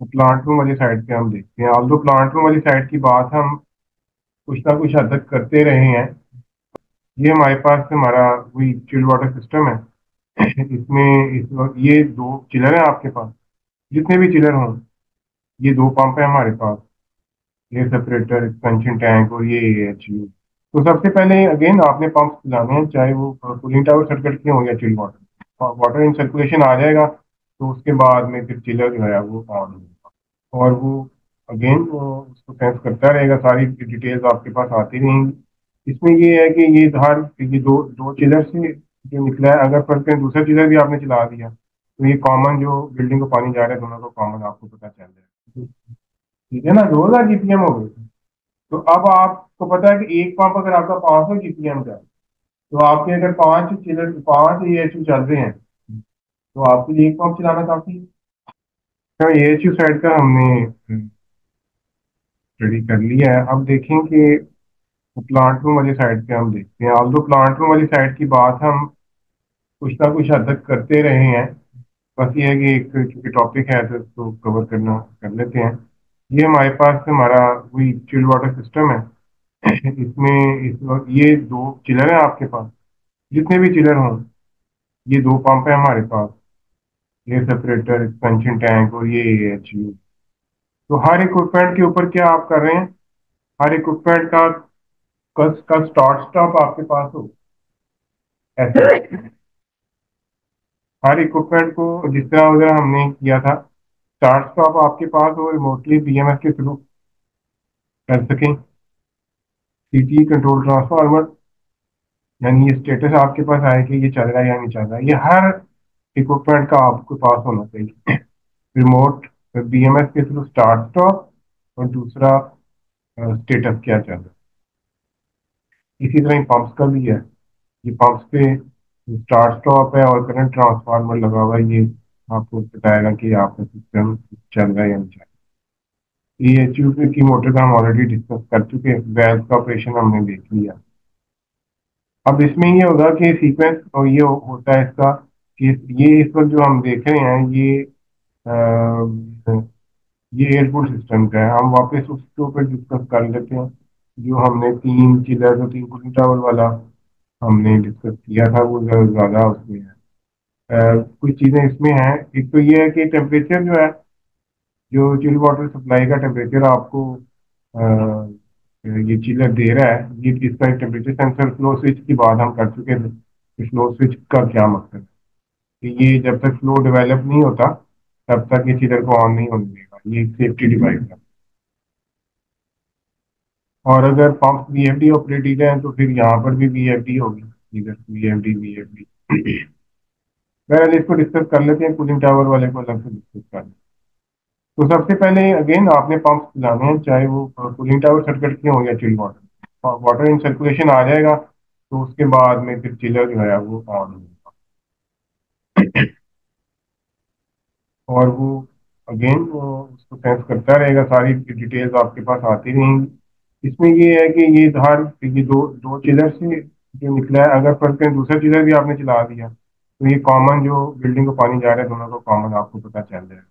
Plant room वाली side पे हम देखते हैं। ऑल्दो प्लांट रूम वाली साइड की बात हम कुछ ना कुछ हद तक करते रहे हैं। ये हमारे पास हमारा वही चिल्ड वाटर सिस्टम है। इसमें इस वक्त ये दो चिलर हैं आपके पास। जितने भी चिलर हों, ये दो पंप है हमारे पास। ये सेपरेटर, एक्सपेंशन टैंक और ये AHU। तो सबसे पहले अगेन आपने पंप चलाने हैं, चाहे वो कूलिंग टावर सर्किट के हों या chilled water. Water in circulation आ जाएगा तो उसके बाद में फिर चिलर जो है वो ऑन होगा और वो अगेन उसको सेंस करता रहेगा। सारी डिटेल्स आपके पास आती रहेंगी। इसमें ये है कि ये दो दो चिलर से जो निकला है, अगर पर कहीं दूसरा चिलर भी आपने चला दिया तो ये कॉमन जो बिल्डिंग को पानी जा रहा है दोनों को कॉमन आपको पता चल जाएगा। ठीक है ना, 2000 GPM हो गए। तो अब आपको पता है कि एक पंप अगर आपका 500 GPM का है, तो आपके अगर पांच AHU चल रहे हैं तो आपके लिए एक पंप चलाना काफी है। तो AHU साइड का हमने स्टडी कर लिया है। अब देखें कि प्लांट रूम वाली साइड पे हम देखते हैं। ऑल्दो प्लांट रूम वाली साइड की बात हम कुछ ना कुछ हद तक करते रहे हैं। बस ये है कि एक क्योंकि टॉपिक है तो इसको कवर करना कर लेते हैं। ये हमारे पास हमारा वही चिल्ड वाटर सिस्टम है। इसमें इस वक्त ये दो चिलर हैं आपके पास। जितने भी चिलर हों, ये दो पंप है हमारे पास। ये सेपरेटर, एक्सपेंशन टैंक और ये AHU। तो हर इक्विपमेंट के ऊपर क्या आप कर रहे हैं, हर इक्विपमेंट का स्टार्ट स्टॉप आपके पास हो ऐसे। हर इक्विपमेंट को जिस तरह वगैरह हमने किया था, स्टार्ट स्टॉप आपके पास हो, रिमोटली BMS के थ्रू कर सकें। CT कंट्रोल ट्रांसफार्मर, यानी ये स्टेटस आपके पास आए कि ये चल रहा है या नहीं चल रहा है, ये हर इक्विपमेंट का आपके पास होना चाहिए। रिमोट BMS के थ्रू स्टार्ट स्टॉप और दूसरा स्टेटस क्या चल रहा है। इसी तरह ही पंप्स का भी है। ये पंप्स पे स्टार्ट स्टॉप है और करंट ट्रांसफार्मर लगा हुआ है। ये आपको बताएगा कि आपका सिस्टम चल रहा है या नहीं चल रहा है। ये HU की मोटर का हम ऑलरेडी डिस्कस कर चुके हैं, वैल्व का ऑपरेशन हमने देख लिया। अब इसमें ये होगा कि सीक्वेंस और ये होता है इसका कि ये इस वक्त जो हम देख रहे हैं ये एयरपोर्ट सिस्टम का है। हम वापस उसके ऊपर डिस्कस कर लेते हैं। जो हमने तीन चिलर और तीन कूलिंग टावर वाला हमने डिस्कस किया था वो ज़्यादा उसमें है। कुछ चीज़ें इसमें हैं। एक तो ये है कि टेम्परेचर जो है, जो चिल वाटर सप्लाई का टेम्परेचर आपको ये चिलर दे रहा है, ये इसका एक टेम्परेचर सेंसर फ्लो स्विच की बात हम कर चुके थे कि फ्लो स्विच का क्या मकसद है। कि ये जब तक फ्लो डेवलप नहीं होता तब तक ये चिलर को ऑन नहीं होने देगा। ये एक सेफ्टी डिवाइस है। और अगर पंप VFD ऑपरेटेड है तो फिर यहाँ पर भी VFD होगी, इधर VFD। बहरहाल इसको डिस्कस कर लेते हैं, कूलिंग टावर वाले को अलग से डिस्कस कर लेते हैं। तो सबसे पहले अगेन आपने पंप चलाने हैं, चाहे वो कूलिंग टावर सर्किट के हों या chilled water. Water in circulation आ जाएगा तो उसके बाद में फिर चिलर जो है वो ऑन होगा और वो अगेन उसको सेंस करता रहेगा। सारी डिटेल्स आपके पास आती रहेंगी। इसमें ये है कि ये दो दो चिलर से जो निकला है, अगर पर कहीं दूसरा चिलर भी आपने चला दिया तो ये कॉमन जो बिल्डिंग को पानी जा रहा है दोनों को कॉमन आपको पता चल जाएगा।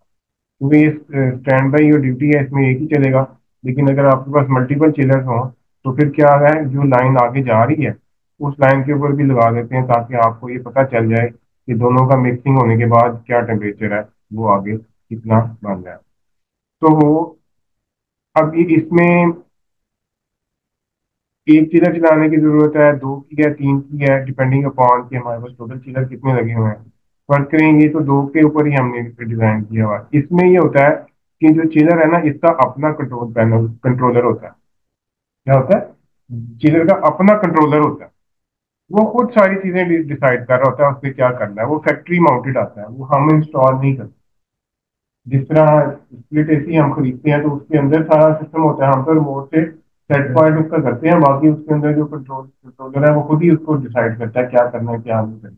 क्योंकि ये स्टैंड बाई और ड्यूटी है, इसमें एक ही चलेगा। लेकिन अगर आपके पास मल्टीपल चिलर्स हों तो फिर क्या आ रहा है, जो लाइन आगे जा रही है उस लाइन के ऊपर भी लगा देते हैं ताकि आपको ये पता चल जाए कि दोनों का मिक्सिंग होने के बाद क्या टेम्परेचर है, वो आगे कितना बन रहा है। तो वो अब ये इसमें एक चिलर चलाने की जरूरत है, दो की है, तीन की है, डिपेंडिंग अपॉन कि हमारे पास टोटल चिलर कितने लगे हुए हैं। फर्क करेंगे तो दो के ऊपर ही हमने डिजाइन किया हुआ है। इसमें ये होता है कि जो चिलर है ना, इसका अपना कंट्रोल पैनल कंट्रोलर होता है। क्या होता है, चिलर का अपना कंट्रोलर होता है। वो खुद सारी चीजें डिसाइड कर रहा होता है, उससे क्या करना है। वो फैक्ट्री माउंटेड आता है, वो हम इंस्टॉल नहीं करते। जिस तरह स्प्लिट AC हम खरीदते हैं तो उसके अंदर सारा सिस्टम होता है, हम तो रिमोट से सेट पॉइंट उसका करते हैं, बाकी उसके अंदर जो कंट्रोलर है वो खुद ही उसको डिसाइड करता है क्या करना है क्या नहीं करना।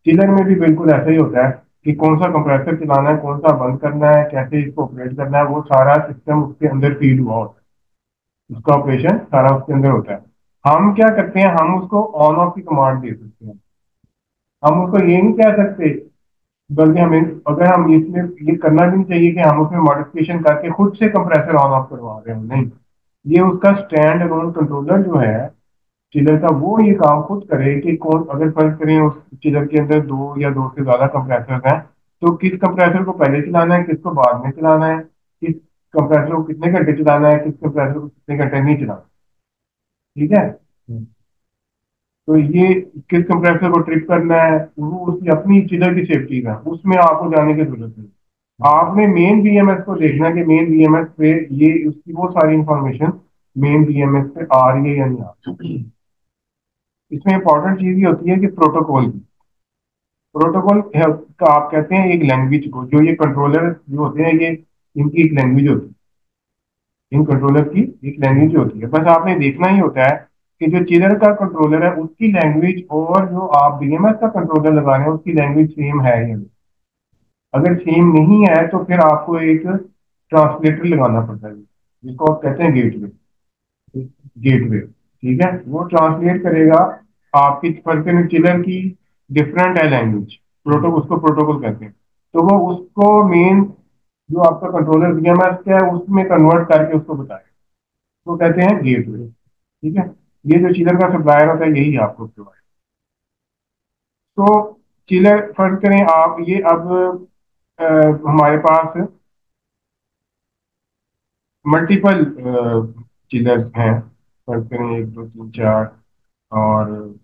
चिलर में भी बिल्कुल ऐसा ही होता है कि कौन सा कंप्रेसर चलाना है, कौन सा बंद करना है, कैसे इसको ऑपरेट करना है, वो सारा सिस्टम उसके अंदर फीड हुआ होता है। उसका ऑपरेशन सारा उसके अंदर होता है। हम क्या करते हैं, हम उसको ऑन ऑफ की कमांड दे सकते हैं। हम उसको ये नहीं कह सकते बल्कि हमें, अगर हम इसमें ये करना भी नहीं चाहिए कि हम उसमें मॉडिफिकेशन करके खुद से कंप्रेसर ऑन ऑफ करवा रहे हैं, नहीं। ये उसका स्टैंड अलोन कंट्रोलर जो है चिलर का, वो ये काम खुद करे कि कौन, अगर फर्ज करें उस चिलर के अंदर दो या दो से ज्यादा कंप्रेसर हैं, तो किस कंप्रेसर को पहले चलाना है, किसको बाद में चलाना है, किस कंप्रेसर को कितने घंटे चलाना है, किस कंप्रेसर को कितने घंटे नहीं चलाना। ठीक है। तो ये किस कंप्रेसर को ट्रिप करना है, वो उसकी अपनी चिलर की सेफ्टी का, उसमें आपको जाने की जरूरत नहीं। आपने मेन बीएमएस को देखना है कि मेन बीएमएस पे ये उसकी वो सारी इंफॉर्मेशन मेन बीएमएस पे आ रही है या नहीं आ रही। इसमें इंपॉर्टेंट चीज ये होती है कि प्रोटोकॉल की, प्रोटोकॉल का आप कहते हैं एक लैंग्वेज को, जो ये कंट्रोलर जो होते हैं ये, इनकी एक लैंग्वेज होती है, इन कंट्रोलर की एक लैंग्वेज होती है। बस आपने देखना ही होता है कि जो चिलर का कंट्रोलर है उसकी लैंग्वेज और जो आप बीएमएस का कंट्रोलर लगा रहे हैं उसकी लैंग्वेज सेम है या नहीं। अगर सेम नहीं है तो फिर आपको एक ट्रांसलेटर लगाना पड़ता है, जिसको आप कहते हैं गेटवे। गेटवे, ठीक है, वो ट्रांसलेट करेगा आपकी पर्सन चिलर की डिफरेंट है लैंग्वेज, प्रोटोकॉल, उसको प्रोटोकॉल कहते हैं। तो वो उसको मेन जो आपका कंट्रोलर बीएमएस का है उसमें कन्वर्ट करके उसको बताएगा, तो कहते हैं गेटवे। ठीक है। ये जो चिलर का सप्लायर होता है यही आपको प्रोवाइड। तो चिलर फर्ज करें आप ये अब अ, हमारे पास मल्टीपल चिलर्स हैं, फर्ज करें एक दो तीन चार, और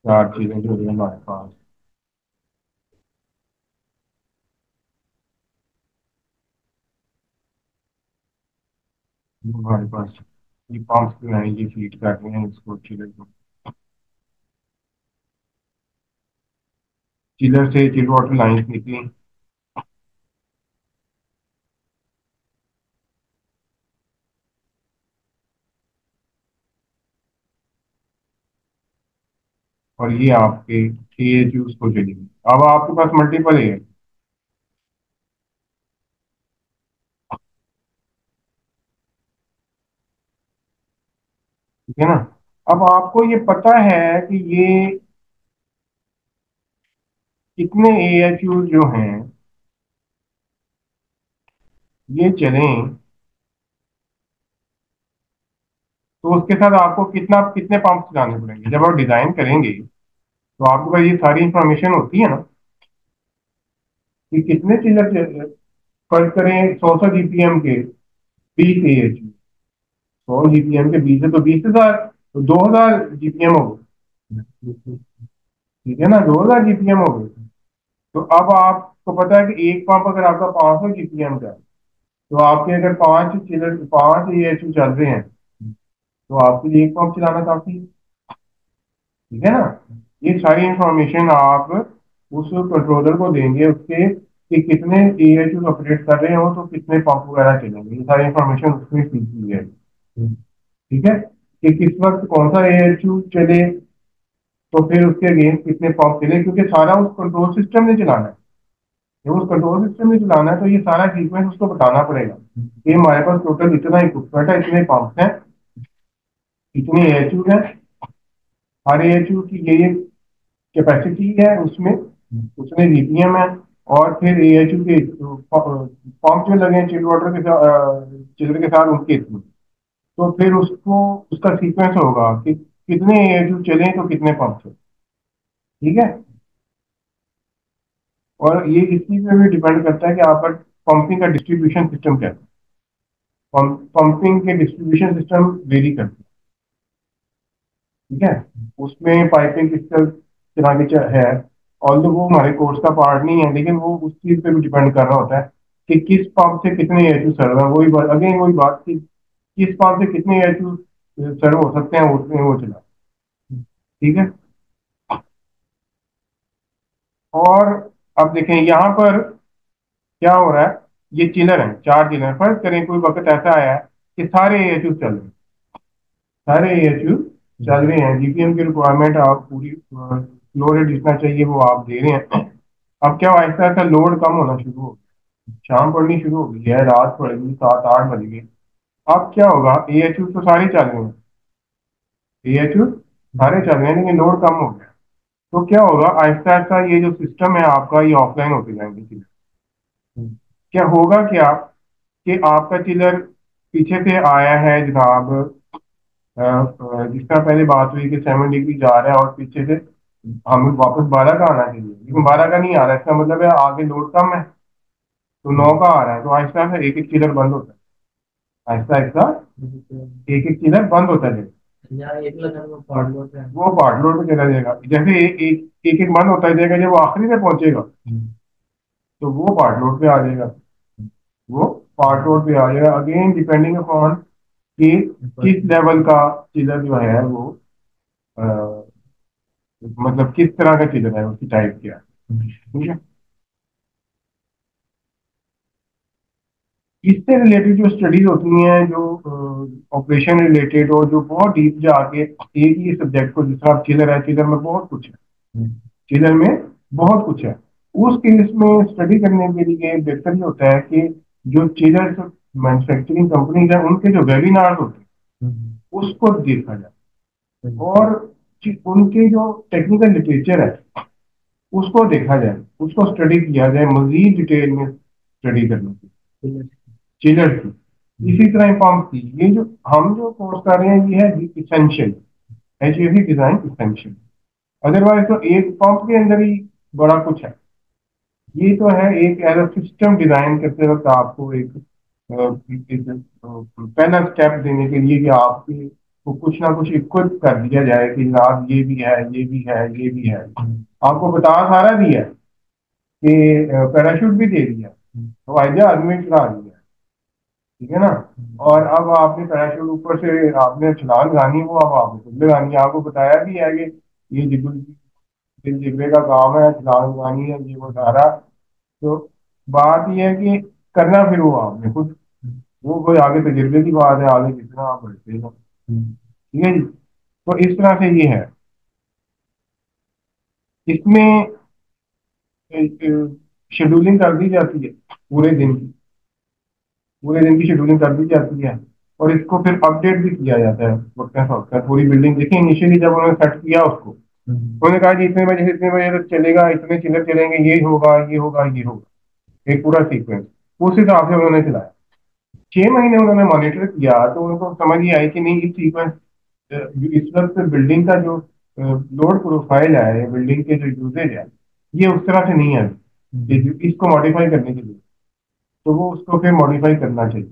चार चीजें जो है हमारे पास, हमारे पास ये पंप्स जो हैं ये फीड कर रहे हैं इसको चिलर को, चिलर से चिल वाटर लाइन्स निकली, और ये आपके AHUs को चलेगी। अब आपके पास मल्टीपल है, ठीक है ना। अब आपको ये पता है कि ये कितने AHUs जो हैं ये चलें, तो उसके साथ आपको कितना कितने पंप चलाने पड़ेंगे। जब आप डिजाइन करेंगे तो आपके पास ये सारी इंफॉर्मेशन होती है ना, कि कितने चिलर, फर्ज करें 100 जीपीएम के 20 AHU, 100 जीपीएम के 20 है तो 20,000, तो 2,000 जीपीएम हो गए। ठीक है ना, 2,000 जीपीएम हो गए। तो अब आपको पता है कि एक पंप अगर आपका 500 जीपीएम का है, तो आपके अगर पांच चिलर, 5 AHU चल रहे हैं, तो आपके लिए एक पंप चलाना काफी है। ठीक है ना। ये सारी इंफॉर्मेशन आप उस कंट्रोलर को देंगे उसके, कि कितने AHU ऑपरेट कर रहे हो तो कितने पंप वगैरह चलेंगे, ये सारी इंफॉर्मेशन उसमें फीड की जाएगी। ठीक है, कि किस वक्त कौन सा AHU चले, तो फिर उसके अगेंस्ट कितने पंप चले, क्योंकि सारा उस कंट्रोल सिस्टम ने चलाना है। जब उस कंट्रोल सिस्टम ने चलाना है तो ये सारा सीक्वेंस उसको बताना पड़ेगा कि हमारे पास टोटल इतना इक्विपमेंट है, इतने पंप हैं, इतने AHU हैं, हर AHU की ये कैपेसिटी है उसमें, उसमें जीपीएम है, और फिर AHU के पंप जो लगे हैं चिल वाटर के साथ, चिलर के साथ उनके थ्रू, तो फिर उसको उसका सीक्वेंस होगा कि कितने AHU चले तो कितने पंप चले। ठीक है। और ये इस चीज पे भी डिपेंड करता है कि आपका पंपिंग का डिस्ट्रीब्यूशन सिस्टम क्या है। पंपिंग के डिस्ट्रीब्यूशन सिस्टम वेरी करते हैं। ठीक है। उसमें पाइपिंग किस तरह की है, ऑल वो हमारे कोर्स का पार्ट नहीं है, लेकिन वो उस चीज पे भी डिपेंड कर रहा होता है कि किस पंप से कितने एचयू सर्व है। वही बात अगेन, वही बात कि किस पंप से कितने एचयू सर्व हो सकते हैं, उसमें वो चला। ठीक है। और अब देखें यहाँ पर क्या हो रहा है, ये चिलर है, चार चिलर हैं। फर्ज करें कोई वक्त ऐसा आया है कि सारे एएचयू चल रहे हैं, सारे एएचयू चल रहे हैं, जीपीएम की रिक्वायरमेंट आप पूरी फ्लो रेट जितना चाहिए वो आप दे रहे हैं। अब क्या आहिस्ता आहिस्ता लोड कम होना शुरू हो गया, शाम पड़नी शुरू हो गई है, रात पड़ेगी, 7 8 बज गए। अब क्या होगा, एएचयू तो सारे चल रहे हैं, एएचयू सारे चल रहे हैं लेकिन लोड कम हो गया। तो क्या होगा, आहिस्ता आहिस्ता ये जो सिस्टम है आपका ये ऑफलाइन होते जाएंगे चिलर। क्या होगा क्या कि आपका चिलर पीछे से आया है जनाब, जिस तरह पहले बात हुई कि 7 डिग्री जा रहा है और पीछे से हमें वापस 12 का आना चाहिए, लेकिन 12 का नहीं आ रहा है, इसका मतलब है आगे लोड कम है, तो 9 का आ रहा है। तो आहिस्ता आहिस्ता एक एक चिलर बंद होता है, आहिस्ता आहिस्ता एक एक चिलर बंद होता है, वो पार्ट लोड में चला जाएगा। जैसे एक एक बंद होता जाएगा, जब वो आखिरी में पहुंचेगा तो वो पार्ट लोड पे आ जाएगा, वो पार्ट लोड पे आ जाएगा अगेन डिपेंडिंग अपॉन कि किस लेवल का चिलर जो है वो अ, मतलब किस तरह का चिलर है, उसकी टाइप क्या है, ठीक है। इससे रिलेटेड जो स्टडीज होती हैं, जो ऑपरेशन रिलेटेड और जो बहुत डीप जाके एक ही सब्जेक्ट को, जिस तरह चिलर है, चिलर में बहुत कुछ है, चिलर में बहुत कुछ है। उस केस में स्टडी करने के लिए बेहतर ये होता है कि जो चिलर मैन्युफैक्चरिंग कंपनीज है उनके जो वेबिनार होते हैं उसको देखा जाए, और उनके जो टेक्निकल लिटरेचर है उसको देखा जाए, उसको स्टडी किया जाए मजीद डिटेल में स्टडी करने की चिलर की। इसी तरह पंप की, ये जो हम जो कोर्स कर रहे हैं ये है essential, HVAC design essential. Otherwise तो एक पंप के अंदर ही बड़ा कुछ है। ये तो है एक एज अ सिस्टम डिजाइन करते वक्त आपको पहला स्टेप देने के लिए कि आपके को कुछ ना कुछ इक्विप कर दिया जाए कि जनाब ये भी है, ये भी है, ये भी है। आपको बता सारा दिया है कि पैराशूट भी दे दिया, हवाई जहाज में चला दिया, ठीक है ना। और अब आपने पैराशूट ऊपर से आपने छलांग लगानी है, वो अब आपने खुद लगानी है। आपको बताया भी है कि ये जिगरे का काम है, छलांग लगानी है, ये वो सारा। तो बात यह है कि करना फिर वो आपने खुद, वो कोई आगे तजुर्बे की बात है, आगे जितना आप बढ़ते हो, ठीक है जी। तो इस तरह से ये है, इसमें शेड्यूलिंग कर दी जाती है पूरे दिन की, पूरे दिन की शेड्यूलिंग कर दी जाती है, और इसको फिर अपडेट भी किया जाता है वक्त के साथ साथ। पूरी बिल्डिंग देखिए, इनिशियली जब उन्होंने सेट किया उसको, उन्होंने कहा कि इतने बजे से इतने बजे तक चलेगा, इतने चिल्लर चलेंगे, ये होगा, ये होगा, ये होगा, एक पूरा सीक्वेंस। उस हिसाब से उन्होंने चलाया। 6 महीने उन्होंने मॉनिटर किया तो उनको समझ ही आई कि नहीं, इस सीक्वेंस इस वक्त बिल्डिंग का जो लोड प्रोफाइल है, बिल्डिंग के जो यूजेज है, ये उस तरह से नहीं है इसको मॉडिफाई करने के लिए। तो वो उसको फिर मॉडिफाई करना चाहिए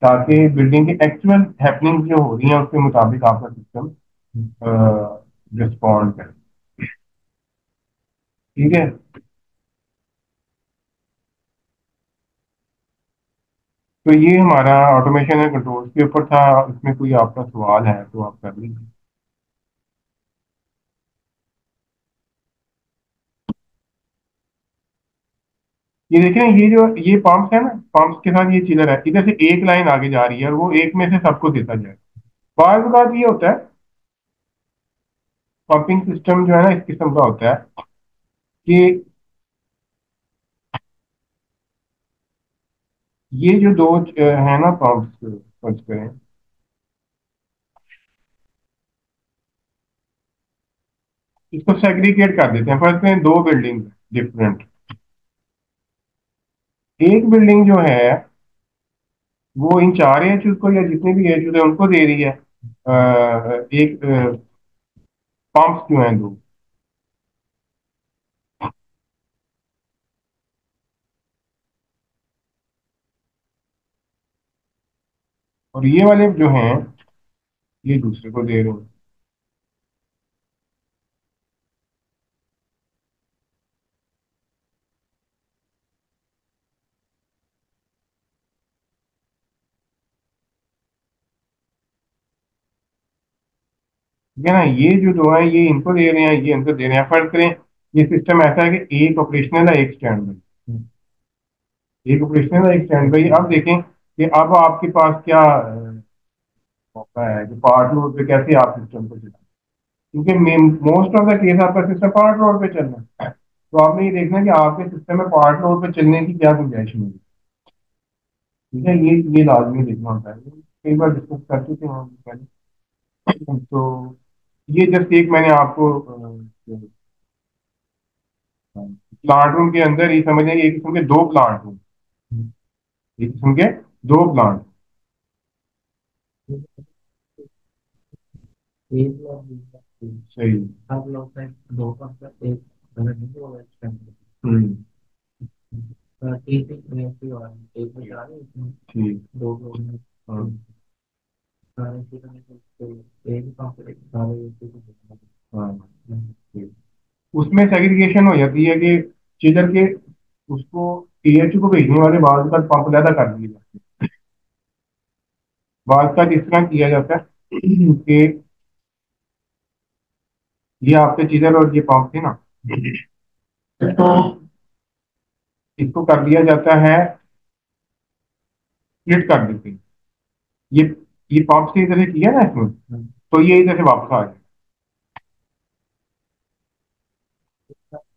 ताकि बिल्डिंग की एक्चुअल हैपनिंग जो हो रही है उसके मुताबिक आपका सिस्टम रिस्पॉन्ड करे, ठीक है। तो ये हमारा ऑटोमेशन एंड कंट्रोल के ऊपर था। इसमें कोई आपका सवाल है तो आप कर लीजिए। ये देखें, ये जो ये पंप है ना, पंप के साथ ये चिलर है, इधर से एक लाइन आगे जा रही है और वो एक में से सबको देता जाए। बार बार ये होता है, पंपिंग सिस्टम जो है ना इस किस्म का होता है कि ये जो दो है ना पंप्स, फर्ज करें, इसको सेग्रीगेट कर देते हैं। फर्ज करें दो बिल्डिंग डिफरेंट, एक बिल्डिंग जो है वो इन 4 एचयू को या जितने भी एचयू है उनको दे रही है एक पंप्स जो हैं दो, और ये वाले जो हैं ये दूसरे को दे रहे हैं। ठीक है ना, ये जो दो है ये इनको दे रहे हैं, ये इनको दे रहे हैं। फर्ज करें ये सिस्टम ऐसा है कि एक ऑपरेशनल है, एक स्टैंड बाई, एक ऑपरेशनल है, एक स्टैंड बाई। अब देखें कि अब आपके पास क्या मौका है कि पार्ट लोड पे कैसे आप सिस्टम को चलाएं, क्योंकि मोस्ट ऑफ द केस आपका सिस्टम पार्ट लोड पे चलना है। तो आपने ये देखना कि आपके सिस्टम में पार्ट लोड पे चलने की क्या गुंजाइश होगी, ठीक है। ये लाजमी देखना होता है, कई बार डिस्कस कर चुके हैं हम पहले। तो ये जस्ट एक मैंने आपको प्लांट रूम के अंदर ही समझ एक किस्म के दो प्लांट रूम, एक किस्म के दो प्लांट। एक लोग सही। सब लोग का दो का एक अलग नहीं होगा एक्सपेंसिव। हम्म। एक एक रेसी वाला एक में जा रहे हैं इसमें ठीक। दो लोग में हाँ। सारे चीज़ें तो एक ही कंपनी सारे एक ही हाँ। ठीक। उसमें सेग्रीगेशन हो जाती है कि चिलर के उसको टीएचयू को भेजने वाले बाद का पंप ज्यादा कर दिए जाते हैं। बाद का इस तरह किया जाता है कि ये आपके चिलर और ये पंप थे ना, तो इसको कर दिया जाता है, स्प्लिट कर देते हैं। ये ये पंप से इधर से किया ना इसमें, तो ये इधर से वापस आ जाए।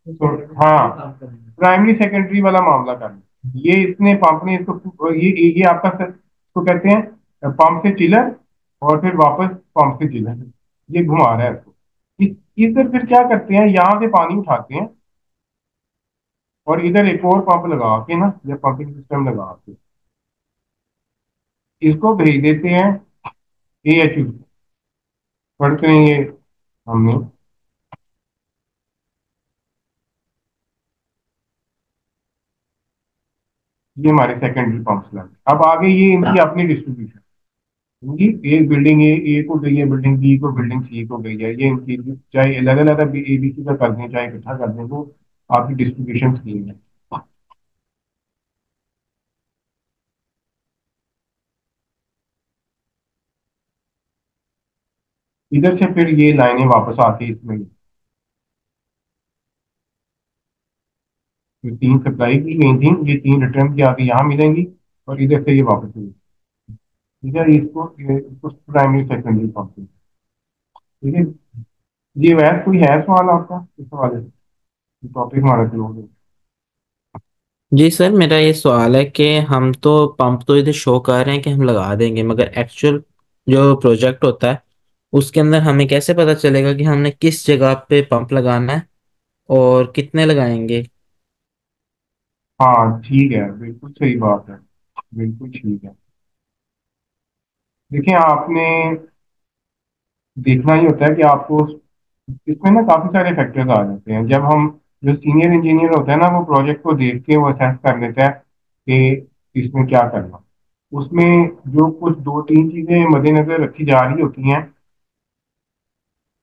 तो हाँ, काम करेंगे। प्राइमरी सेकेंडरी वाला मामला कर लो। ये इसने पंप ने इसको ये आपका इसको कहते हैं पंप से चिलर, और फिर वापस पंप से चिलर, ये घुमा रहा है इसको। इधर फिर क्या करते हैं, यहाँ से पानी उठाते हैं और इधर एक और पंप लगा के ना, या पंपिंग सिस्टम लगा के इसको भेज देते हैं एएचयू। पढ़ते हैं ये हमने, ये हमारे सेकेंडरी पंप्स लगे। अब आगे ये इनकी अपनी डिस्ट्रीब्यूशन, जी एक बिल्डिंग ए को गई है, बिल्डिंग बी को, बिल्डिंग सी को गई है, ये इनकी चाहे अलग अलग एबीसी का कर दें चाहे इकट्ठा कर दें, वो आपकी डिस्ट्रीब्यूशन स्कीम है। इधर से फिर ये लाइनें वापस आती है इसमें, फिर तीन सप्लाई की गई थी, ये तीन रिटर्न की आके यहाँ मिलेंगी, और इधर से ये वापस मिलेगी। ठीक है, इसको प्राइमरी सेकेंडरी पंप। ठीक है। ये वैसे कोई है सवाल आपका इस हवाले से? टॉपिक हमारा क्लोज है। जी सर, मेरा ये सवाल है कि हम तो पंप तो इधर शो कर रहे हैं कि हम लगा देंगे, मगर एक्चुअल जो प्रोजेक्ट होता है उसके अंदर हमें कैसे पता चलेगा कि हमने किस जगह पे पंप लगाना है और कितने लगाएंगे? हाँ ठीक है, बिल्कुल सही बात है, बिल्कुल ठीक है। देखिए आपने देखना ही होता है कि आपको इसमें ना काफी सारे फैक्टर्स आ जाते हैं। जब हम, जो सीनियर इंजीनियर होता है ना, वो प्रोजेक्ट को देख के वो असेस कर लेता है कि इसमें क्या करना। उसमें जो कुछ दो तीन चीजें मद्देनजर रखी जा रही होती हैं,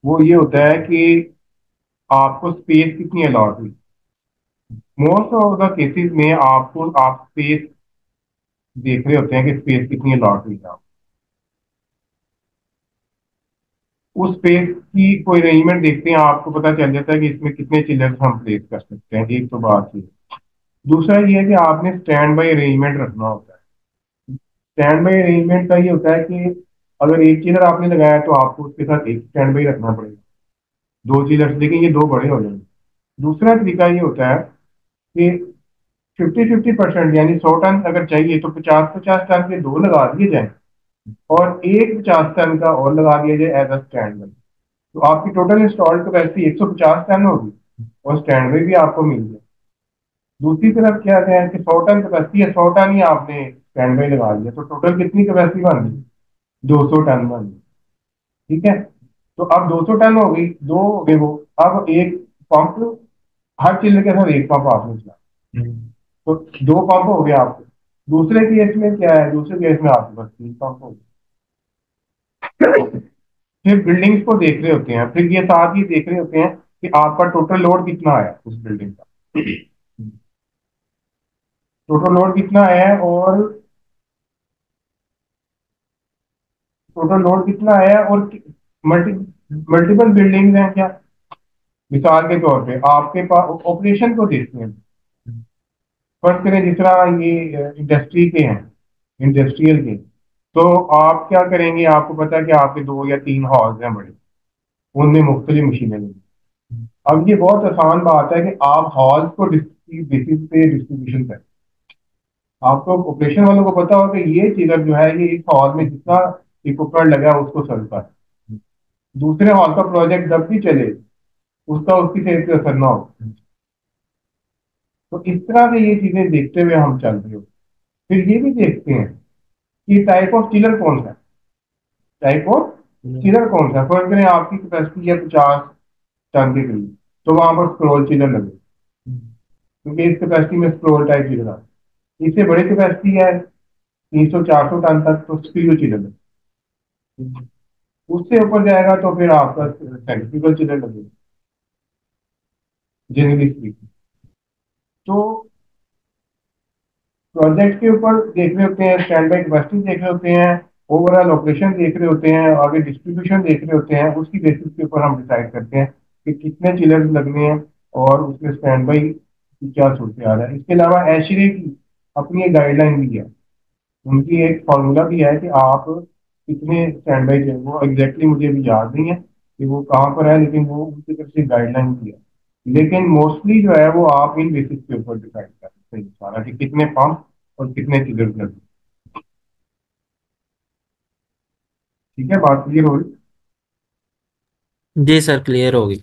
वो ये होता है कि आपको स्पेस कितनी अलॉट हुई। मोस्ट ऑफ द केसेस में आपको आप स्पेस देख रहे होते हैं कि स्पेस कितनी अलॉट हुई है आपको। उस स्पेस की कोई अरेंजमेंट देखते हैं, आपको पता चल जाता है कि इसमें कितने चिल्लर्स हम प्लेस कर सकते हैं। एक तो बात ये। दूसरा ये है कि आपने स्टैंड बाई अरेंजमेंट रखना होता है। स्टैंड बाई अरेंजमेंट का ये होता है कि अगर एक चिलर आपने लगाया तो आपको उसके साथ एक स्टैंड बाई रखना पड़ेगा, दो चिलर्स, लेकिन ये दो बड़े हो जाएंगे। दूसरा तरीका ये होता है कि 50-50%, यानी 100 टन अगर चाहिए तो 50-50 टन के दो लगा दिए जाए, और एक 50 टन का और लगा दिया जाए एज अ स्टैंड बाई। तो आपकी टोटल इंस्टॉल्ड कैपेसिटी 150 टन होगी, और स्टैंड बाई भी आपको मिल जाए। दूसरी तरफ क्या है कि 100 टन कैपेसिटी है, 100 टन ही आपने स्टैंड बाई लगा दिया, तो टोटल कितनी कैपेसिटी बन गई? 200 टन बन गई। ठीक है। तो अब 200 टन हो गई, दो हो गए वो। अब एक पंप, हर चिल्लर के साथ एक पंप आपने चला, तो दो पंप हो गए आपके। दूसरे केस में क्या है, दूसरे केस में आपके पास तीन पंप हो गए। फिर बिल्डिंग्स को देख रहे होते हैं, फिर ये साथ ही देख रहे होते हैं कि आपका टोटल लोड कितना आया उस बिल्डिंग का। टोटल लोड कितना है, और टोटल लोड कितना है, और मल्टी मल्टीपल बिल्डिंग्स हैं क्या। मिसाल के तौर पे आपके पास ऑपरेशन को देखते हैं, फर्ज करें जिस तरह ये इंडस्ट्री के हैं, इंडस्ट्रियल के, तो आप क्या करेंगे, आपको पता है कि आपके दो या तीन हॉल्स हैं बड़े, उनमें मुख्तलिफ मशीनें लगी। अब ये बहुत आसान बात है कि आप हॉल्स को बेसिस पे डिस्ट्रीब्यूशन करें। आपको ऑपरेशन वालों को पता होगा कि ये चीजर जो है ये इस हॉल में जितना इक्विपमेंट लगा है उसको सर्व कर। दूसरे हॉल का प्रोजेक्ट जब भी चले उसका उसकी सेहत पे असर ना हो। तो इस तरह से ये चीजें देखते हुए हम चल रहे हो। फिर ये भी देखते हैं कि टाइप ऑफ चिलर कौन सा है। टाइप ऑफ चिलर कौन सा है, फर्ज करें आपकी कैपेसिटी है 50 टन के करीब, तो वहां पर स्क्रोल चिलर लगे, क्योंकि इस कैपेसिटी में स्क्रोल टाइप चिलर आता है। इससे बड़ी कैपेसिटी है 300 400 टन तक, तो स्क्रू चिलर लगे। उससे ऊपर जाएगा तो फिर आपका सेंट्रीफ्यूगल चिलर लगेगा, जनरली स्पीकिंग। तो प्रोजेक्ट के ऊपर देख रहे होते हैं, स्टैंड बाई कैपेसिटी देख रहे होते हैं, ओवरऑल ऑपरेशन देख रहे होते हैं, आगे डिस्ट्रीब्यूशन देख रहे होते हैं। उसकी बेसिस के ऊपर हम डिसाइड करते हैं कि कितने चिलर्स लगने हैं और उसमें स्टैंड बाई की क्या सूरत आ रहा है। इसके अलावा एशरे की अपनी एक गाइडलाइन भी है, उनकी एक फॉर्मूला भी है कि आप कितने स्टैंड बाई चाहिए। वो एग्जैक्टली मुझे अभी याद नहीं है कि वो कहाँ पर है, लेकिन वो उनकी तरफ से गाइडलाइन भी है। लेकिन मोस्टली जो है वो आप इन बेसिस के ऊपर डिसाइड करते हैं सारा, कि कितने पंप और कितने चिलर लगे। ठीक है, बात क्लियर हो रही। जी सर, क्लियर होगी।